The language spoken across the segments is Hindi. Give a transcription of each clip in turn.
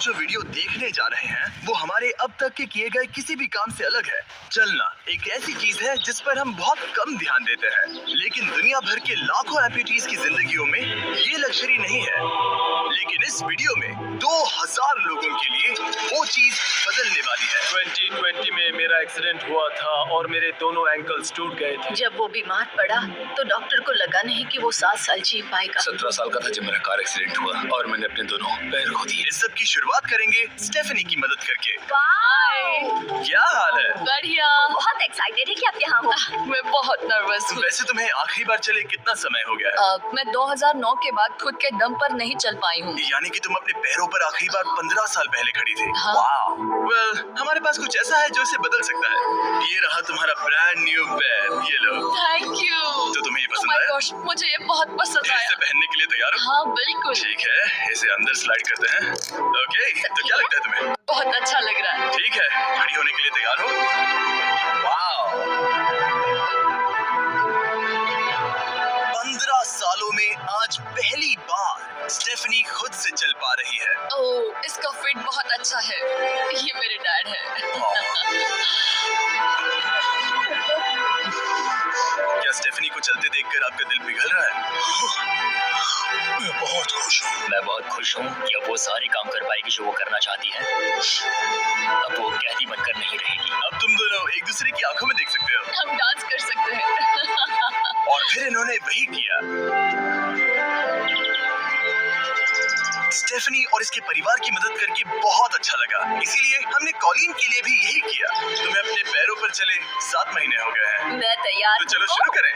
जो वीडियो देखने जा रहे हैं वो हमारे अब तक के किए गए किसी भी काम से अलग है। चलना एक ऐसी चीज है जिस पर हम बहुत कम ध्यान देते हैं, लेकिन दुनिया भर के लाखों एम्पुटीज की जिंदगियों में ये लग्जरी नहीं है। लेकिन इस वीडियो में 2000 लोगों के लिए वो चीज बदलने वाली है। 2020 में मेरा एक्सीडेंट हुआ था और मेरे दोनों एंकल्स टूट गए थे। जब वो बीमार पड़ा तो डॉक्टर को लगा नहीं कि वो 7 साल जी पाएगा। 17 साल का था जब मेरा कार एक्सीडेंट हुआ और मैंने अपने दोनों पैर खो दिए। इस सब की शुरुआत करेंगे स्टेफनी की मदद करके। क्या हाल है? बढ़िया। बहुत एक्साइटेड है कि आप यहाँ हो। मैं बहुत नर्वस हूँ। वैसे तुम्हें आखिरी बार चले कितना समय हो गया है? मैं 2009 के बाद खुद के दम पर नहीं चल पाई हूँ। यानी कि तुम अपने पैरों पर आखिरी बार 15 साल पहले खड़ी थी। हाँ। Well, हमारे पास कुछ ऐसा है जो इसे बदल सकता है। ये रहा तुम्हारा ब्रांड न्यू पैर, ये लो। Thank you. तो तुम्हें ये Oh पसंद my आया? gosh, मुझे ये बहुत पसंद इसे आया। पहनने के लिए तैयार हो? हाँ बिल्कुल। ठीक है, इसे अंदर स्लाइड करते हैं। ओके, तो क्या लगता है तुम्हें? बहुत अच्छा लग रहा है। ठीक है, खड़ी होने के लिए तैयार हो? वाओ! 15 सालों में आज पहली बार स्टेफनी खुद से चल पा रही है। ओह, इसका फिट बहुत अच्छा है। ये मेरे डैड है। क्या स्टेफनी को चलते देखकर आपका दिल पिघल रहा है? मैं बहुत खुश हूँ। मैं बहुत खुश हूँ कि अब वो सारे काम कर पाएगी जो वो करना चाहती है। अब वो कैदी बनकर नहीं रहेगी। अब तुम दोनों एक दूसरे की आंखों में देख सकते हो। हम डांस कर सकते हैं। और फिर इन्होंने वही किया। स्टेफनी और इसके परिवार की मदद करके बहुत अच्छा लगा, इसीलिए हमने कॉलिन के लिए भी यही किया। तुम्हें अपने पैरों पर चले 7 महीने हो गए हैं, मैं तैयार तो चलो शुरू करें।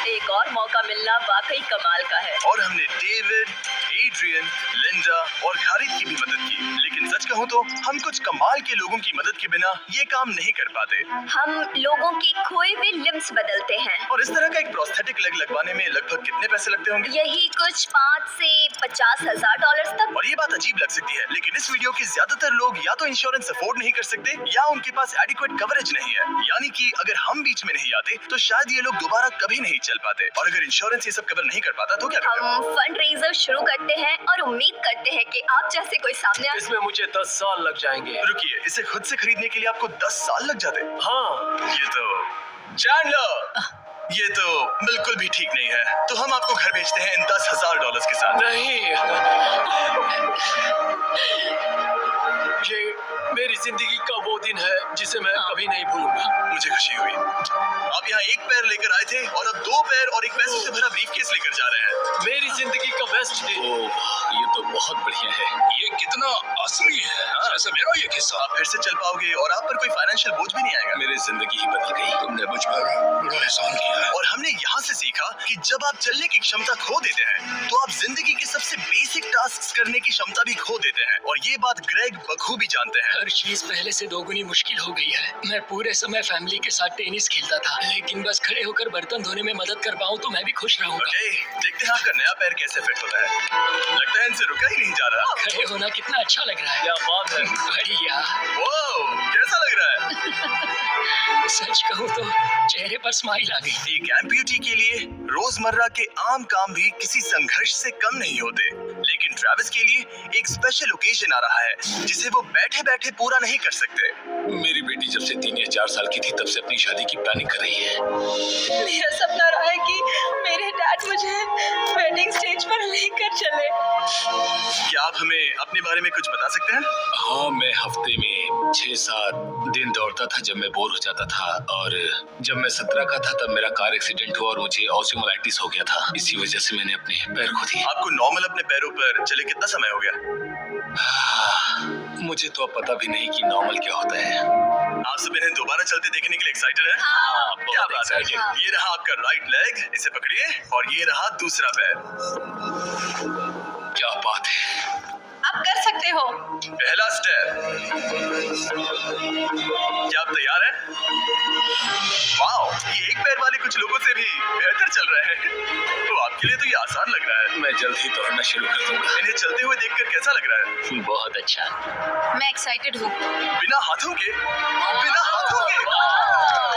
एक और मौका मिलना वाकई कमाल का है। और हमने डेविड, एड्रियन, लिंडा और खालिद की भी मदद की। लेकिन सच कहूँ तो हम कुछ कमाल के लोगों की मदद के बिना ये काम नहीं कर पाते। हम लोगों के खोए हुए लिम्स बदलते हैं। और इस तरह का एक प्रोस्थेटिक लेग लगवाने में लगभग कितने पैसे लगते होंगे? यही कुछ 5 से 50 हजार डॉलर तक। और ये बात अजीब लग सकती है, लेकिन इस वीडियो के ज्यादातर लोग या तो इंश्योरेंस अफोर्ड नहीं कर सकते या उनके पास एडिक्वेट कवरेज नहीं है। यानी कि अगर हम बीच में नहीं आते तो शायद ये लोग दोबारा कभी नहीं चल पाते। और अगर इंश्योरेंस ये सब कवर नहीं कर पाता तो क्या करते? हम फंड रेजर शुरू करते हैं और उम्मीद करते हैं कि आप जैसे कोई सामने आ। इसमें मुझे 10 साल लग जाएंगे। रुकिए, इसे खुद से खरीदने के लिए आपको 10 साल लग जाते? हाँ, ये तो चैंडलर, ये तो बिल्कुल भी ठीक नहीं है। तो हम आपको घर भेजते हैं इन $10,000 के साथ। नहीं। ये मेरी जिंदगी का वो दिन है जिसे मैं कभी नहीं भूलूंगा। मुझे खुशी हुई। आप यहाँ एक पैर लेकर आए थे और अब 2 पैर और एक पैसों से भरा ब्रीफकेस लेकर जा रहे हैं। मेरी जिंदगी का बेस्ट दिन। ओह, ये तो बहुत बढ़िया है। ये कितना असली है। जैसे मेरा ये किस्सा। आप फिर से चल पाओगे और आप पर कोई फाइनेंशियल बोझ भी नहीं आएगा। मेरी जिंदगी ही बदल गई। तुमने मुझ पर बड़ा एहसान किया है। और हमने यहाँ से सीखा कि जब आप चलने की क्षमता खो देते हैं तो आप जिंदगी के सबसे बेसिक टास्क करने की क्षमता भी खो देते हैं। और ये बात ग्रेग बखूबी जानते हैं। हर चीज पहले से दोगुनी मुश्किल हो गई है। मैं पूरे समय फैमिली के साथ टेनिस खेलता था, लेकिन बस खड़े होकर बर्तन धोने में मदद कर पाऊँ तो मैं भी खुश रहूंगा। ओके, देखते हैं आपका नया पैर कैसे फिट होता है। लगता है इनसे रुका ही नहीं जा रहा। खड़े होना कितना अच्छा लग रहा है। क्या बात है। बढ़िया। वाओ, कैसा लग रहा है? सच कहूँ तो चेहरे पर स्माइल आ गई। एक एम्प्यूटी के लिए रोजमर्रा के आम काम भी किसी संघर्ष से कम नहीं होते, लेकिन ट्रैविस के लिए एक स्पेशल ओकेजन आ रहा है जिसे वो बैठे बैठे पूरा नहीं कर सकते। मेरी बेटी जब से 3 या 4 साल की थी तब से अपनी शादी की प्लानिंग कर रही है। मेरा सपना रहा है कि मेरे डैड मुझे वेडिंग स्टेज पर लेकर चले। क्या आप हमें अपने बारे में कुछ बता सकते हैं? हाँ, मैं हफ्ते में 6-7 दिन दौड़ता था जब मैं बोर हो जाता था। और जब मैं 17 का था तब मेरा कार एक्सीडेंट हुआ और मुझे ऑस्टियोमाइलाइटिस हो गया था। इसी वजह से मैंने अपने पैर खो दिए। आपको नॉर्मल अपने पैरों पर चले कितना समय हो गया? मुझे तो अब पता भी नहीं कि नॉर्मल क्या होता है। आप सब इन्हें दोबारा चलते देखने के लिए एक्साइटेड हैं? हाँ, क्या बहुत बात है। excited। ये रहा आपका राइट लेग, इसे पकड़िए, और ये रहा दूसरा पैर। क्या बात है। आप कर सकते हो। पहला स्टेप। क्या आप तैयार हैं? वाओ, ये एक पैर वाले कुछ लोगों से भी बेहतर चल रहे हैं। तो आपके लिए तो ये आसान लग रहा है। मैं जल्द ही दौड़ना शुरू कर दूंगा। इन्हें चलते हुए देखकर कैसा लग रहा है? बहुत अच्छा। मैं एक्साइटेड हूँ। बिना हाथों के? बिना हाथों के?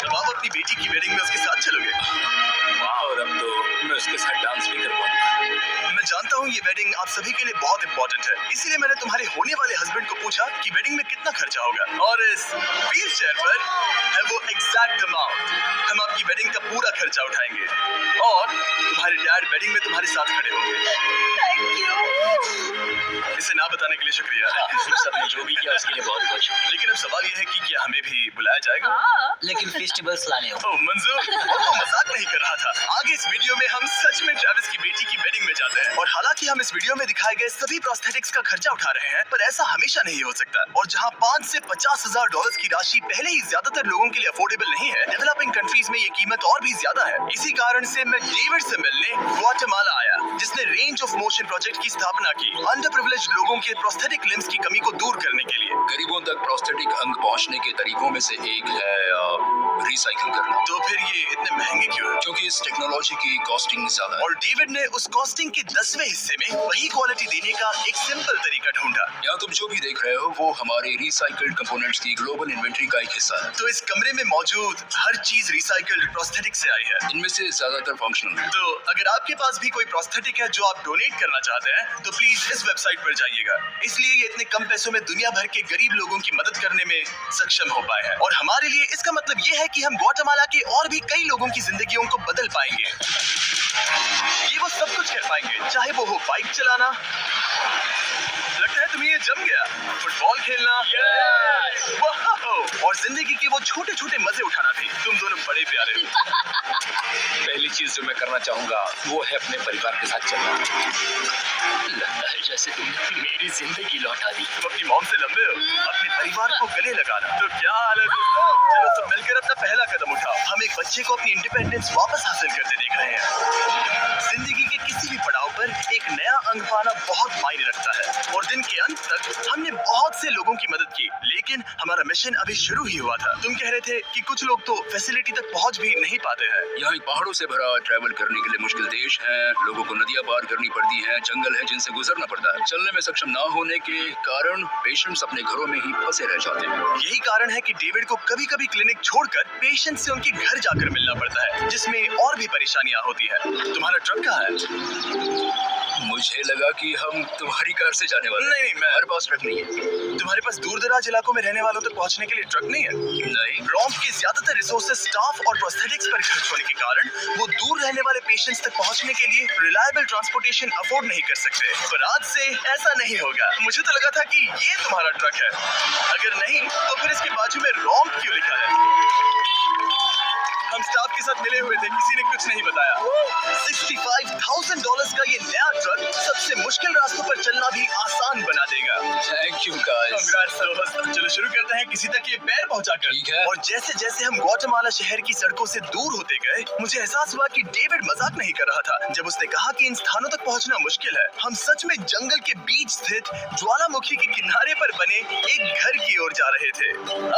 जब आप अपनी बेटी की वेडिंग में उसके साथ चलोगे? और अब तो मैं उसके साथ डांस भी कर पाऊंगा। मैं जानता हूँ हूँ ये वेडिंग आप सभी के लिए बहुत इंपॉर्टेंट है, इसीलिए मैंने तुम्हारे होने वाले हस्बैंड को पूछा कि वेडिंग में कितना खर्चा होगा, और इस व्हील चेयर पर है वो एग्जैक्ट अमाउंट। हम आपकी वेडिंग का पूरा खर्चा उठाएंगे और तुम्हारे डैड वेडिंग में तुम्हारे साथ खड़े होंगे। Thank you. इसे ना बताने के लिए शुक्रिया। सबने जो भी किया उसके लिए बहुत बहुत शुक्रिया। लेकिन अब सवाल यह है कि क्या हमें भी बुलाया जाएगा? हाँ। लेकिन फेस्टिवल्स लाने हो। ओह मंजूर, वो तो मजाक नहीं कर रहा था। आगे इस वीडियो में हम सच में ट्रेविस की बेटी की वेडिंग में जाते हैं, और हालांकि हम इस वीडियो में दिखाए गए सभी प्रोस्थेटिक्स का खर्चा उठा रहे हैं, पर ऐसा हमेशा नहीं हो सकता। और जहां 5 से 50,000 डॉलर्स की राशि पहले ही ज्यादातर लोगों के लिए अफोर्डेबल नहीं है, डेवलपिंग कंट्रीज में ये कीमत और भी ज्यादा है। इसी कारण से मैं डेविड से मिलने ग्वाटेमाला आया, जिसने रेंज ऑफ मोशन प्रोजेक्ट की स्थापना की, अंडर प्रिविलेज्ड लोगों के प्रोस्थेटिक लिम्स की कमी को दूर करने के लिए। गरीबों तक प्रोस्थेटिक अंग पहुंचने के तरीकों में से एक है रिसाइकिल करना। तो फिर ये इतने महंगे क्यों है? क्योंकि इस टेक्नोलॉजी की कॉस्टिंग ज्यादा है। और डेविड ने उस कॉस्टिंग के 10वें हिस्से में वही क्वालिटी देने का एक सिंपल तरीका ढूंढा। यहाँ तुम जो भी देख रहे हो वो हमारे रिसाइकिल्ड कंपोनेंट्स की ग्लोबल इन्वेंट्री का एक हिस्सा है। तो इस कमरे में मौजूद हर चीज रिसाइकल्ड प्रोस्थेटिक से आई है। इनमें से ज्यादातर फंक्शनल है। तो अगर आपके पास भी कोई प्रोस्थेटिक है जो आप डोनेट करना चाहते हैं, तो प्लीज इस वेबसाइट पर जाइएगा। इसलिए ये इतने कम पैसों में दुनिया भर के गरीब लोगों की मदद करने में सक्षम हो पाए हैं, और हमारे लिए इसका मतलब ये है कि हम ग्वाटेमाला के और भी कई लोगों की जिंदगियों को बदल पाएंगे। ये वो सब कुछ कर पाएंगे, चाहे वो हो बाइक चलाना, लगता है तुम्हें ये जम गया, फुटबॉल खेलना, वाह, और जिंदगी के वो छोटे छोटे मजे उठाना भी। तुम दोनों बड़े प्यारे हो। पहली चीज जो मैं करना चाहूंगा वो है अपने परिवार के साथ चलना। लगता है जैसे तुमने मेरी जिंदगी लौटा दी। तुम अपनी मॉम से लंबे हो, अपने परिवार को गले लगाना। तो क्या हाल है दोस्तों? चलो सब मिलकर अपना पहला कदम उठाओ। हम एक बच्चे को अपनी इंडिपेंडेंस वापस हासिल करते देख रहे हैं। जिंदगी के किसी भी पड़ाव पर एक नया अंग पाना बहुत मायने रखता है, और दिन के अंत तक हमने बहुत से लोगों की मदद की, लेकिन हमारा मिशन अभी शुरू ही हुआ था। तुम कह रहे थे कि कुछ लोग तो फैसिलिटी तक पहुंच भी नहीं पाते हैं। यहाँ एक पहाड़ों से भरा ट्रैवल करने के लिए मुश्किल देश है। लोगों को नदियां पार करनी पड़ती हैं, जंगल है जिनसे गुजरना पड़ता है। चलने में सक्षम ना होने के कारण पेशेंट्स अपने घरों में ही फंसे रह जाते हैं। यही कारण है कि डेविड को कभी कभी क्लिनिक छोड़कर पेशेंट से उनके घर जाकर मिलना पड़ता है, जिसमें और भी परेशानियां होती है। तुम्हारा ट्रक कहाँ है? मुझे लगा कि हम तुम्हारी कार से जाने वाले हैं। नहीं, मैं- हमारे पास ट्रक नहीं है। तुम्हारे पास दूर दराज इलाकों में रहने वालों तक पहुंचने के लिए ट्रक नहीं है? नहीं। रॉम्प के ज्यादातर रिसोर्सेज स्टाफ और प्रोस्थेटिक्स पर खर्च होने के कारण वो दूर रहने वाले पेशेंट्स तक पहुंचने के लिए रिलायबल ट्रांसपोर्टेशन अफोर्ड नहीं कर सकते। पर आज से ऐसा नहीं होगा। मुझे तो लगा था कि ये तुम्हारा ट्रक है। अगर नहीं, तो फिर इसके बाजू में रॉम्प क्यों लिखा है? हम स्टाफ के साथ मिले हुए थे, किसी ने कुछ नहीं बताया। $65,000 का ये नया ट्रक सबसे मुश्किल रास्तों पर चलना भी आसान बना देगा। Thank you guys. Congrats, दोस्त। चलो शुरू करते हैं किसी तक ये पैर पहुंचाकर। ठीक है। और जैसे जैसे हम ग्वाटेमाला शहर की सड़कों से दूर होते गए, मुझे एहसास हुआ कि डेविड मजाक नहीं कर रहा था जब उसने कहा कि इन स्थानों तक पहुंचना मुश्किल है। हम सच में जंगल के बीच स्थित ज्वालामुखी के किनारे पर बने एक घर की ओर जा रहे थे।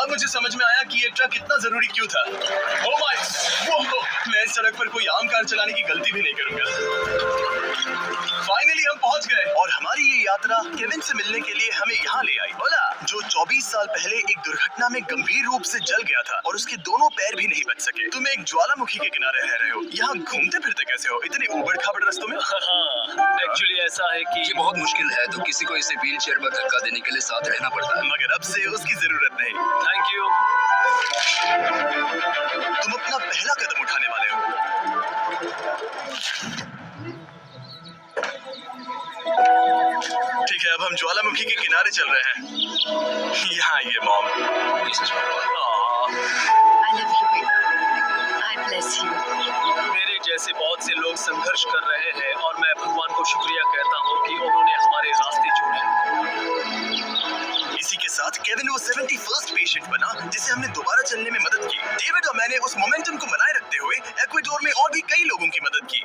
अब मुझे समझ में आया कि ये ट्रक इतना जरूरी क्यों था। ओह माय, मैं इस सड़क पर कोई आम कार चलाने की गलती भी नहीं करूंगा। फाइनली हम पहुंच गए, और हमारी ये यात्रा केविन से मिलने के लिए हमें यहाँ ले आई। बोला, जो 24 साल पहले एक दुर्घटना में गंभीर रूप से जल गया था और उसके दोनों पैर भी नहीं बच सके। तुम एक ज्वालामुखी के किनारे रह रहे हो, यहाँ घूमते फिरते कैसे हो इतने उबड़ खाबड़ रास्तों में? एक्चुअली ऐसा है कि ये बहुत मुश्किल है, तो किसी को इसे व्हील चेयर पर धक्का देने के लिए साथ रहना पड़ता है। मगर अब से उसकी जरूरत नहीं। Thank you. तुम अपना पहला कदम उठाने वाले हो। ठीक है, अब हम ज्वालामुखी के किनारे चल रहे हैं। यहाँ ये mom. I love you, baby. I bless you. मेरे जैसे बहुत से लोग संघर्ष कर रहे हैं, और मैं भगवान को शुक्रिया कहता हूँ कि उन्होंने हमारे रास्ते छोड़े। इसी के साथ केविन वो 71st पेशेंट बना जिसे हमने दोबारा चलने में मदद की। डेविड और मैंने उस मोमेंटम को बनाए रखते हुए एक्वाडोर में और भी कई लोगों की मदद की,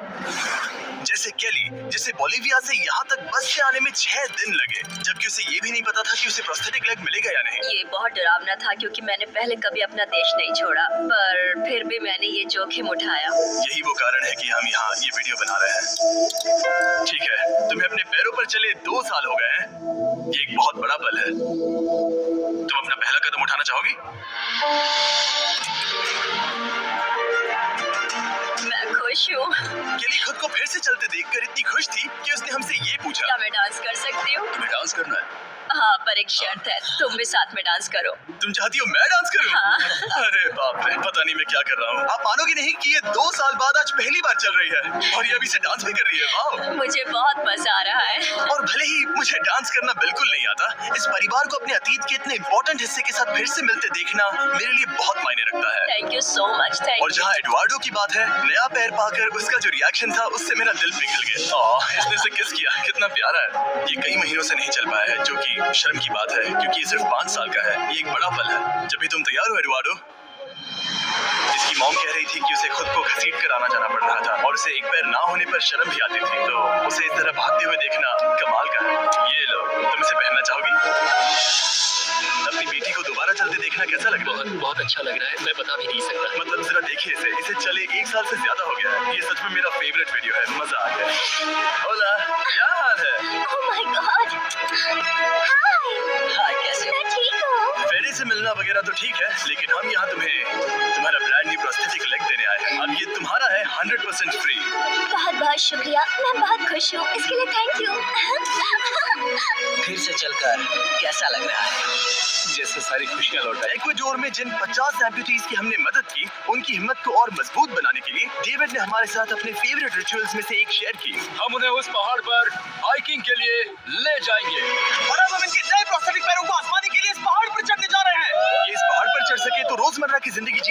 जैसे केली, जिसे बोलिविया से यहाँ तक बस से आने में 6 दिन लगे, जबकि उसे ये भी नहीं पता था कि उसे प्रोस्थेटिक लेग मिलेगा या नहीं। ये बहुत डरावना था क्योंकि मैंने पहले कभी अपना देश नहीं छोड़ा, पर फिर भी मैंने ये जोखिम उठाया। यही वो कारण है कि हम यहाँ ये वीडियो बना रहे हैं। ठीक है, तुम्हें अपने पैरों पर चले 2 साल हो गए हैं। ये एक बहुत बड़ा पल है। तुम अपना पहला कदम उठाना चाहोगी? मैं खुश हूँ। केली खुद को फिर से चलते देखकर इतनी खुश थी कि उसने हमसे ये पर एक शर्त है, तुम भी साथ में डांस करो। तुम चाहती हो मैं डांस करूं? हाँ। अरे बाप रे, पता नहीं मैं क्या कर रहा हूँ। आप मानोगे नहीं कि ये 2 साल बाद आज पहली बार चल रही है और ये अभी से डांस भी कर रही है। वाह! मुझे बहुत मजा आ रहा है। और भले ही मुझे डांस करना बिल्कुल नहीं आता, इस परिवार को अपने अतीत के इतने इम्पोर्टेंट हिस्से के साथ फिर से मिलते देखना मेरे लिए बहुत मायने रखता है। Thank you so much. Thank और यू। जहाँ एडवार्डो की बात है, नया पैर पाकर उसका जो रिएक्शन था उससे मेरा दिल पिघल गया। ओह, इसने उसे किस किया, कितना प्यारा है। ये कई महीनों से नहीं चल पाया है, जो कि शर्म की बात है क्योंकि ये सिर्फ 5 साल का है। ये एक बड़ा पल है। जब भी तुम तैयार हो एडवार्डो। इसकी मॉम कह रही थी कि उसे खुद को घसीट कर आना जाना पड़ रहा था और उसे एक पैर ना होने पर शर्म भी आती थी, तो उसे इस तरह भागते हुए देखना कमाल का है। ये लो, तुम इसे पहनना चाहोगी? अपनी बेटी को दोबारा चलते देखना कैसा लग रहा है? बहुत अच्छा लग रहा है, मैं बता भी नहीं सकता। मतलब जरा देखिए इसे चले 1 साल से ज्यादा हो गया है। ये सच में मेरा फेवरेट वीडियो है, मजा आ गया। होला, क्या हाल है? Oh my God. हाय कैसे हो? मैं ठीक हूँ। फेरी से मिलना वगैरह तो ठीक है, लेकिन हम यहाँ तुम्हें तुम्हारा ब्रांड न्यू प्रोस्थेटिक लेग देने आए हैं। अब ये तुम्हारा है 100% फ्री। बहुत बहुत शुक्रिया, मैं बहुत खुश हूँ, इसके लिए थैंक यू। फिर से चलकर कैसा लग रहा है? जैसे सारी खुशियाँ लौट आई। इक्वाडोर में जिन 50 एम्पुटीज की हमने मदद की, उनकी हिम्मत को और मजबूत बनाने के लिए डेविड ने हमारे साथ अपने फेवरेट रिचुअल्स में से एक शेयर की। हम उन्हें उस पहाड़ पर हाइकिंग के लिए ले जाएंगे। और अब हम इनके नए प्रोस्थेटिक पैरों को आजमाने के लिए इस पहाड़ पर चढ़ने जा रहे हैं। ये इस पहाड़ पर चढ़ सके तो रोजमर्रा की जिंदगी जीना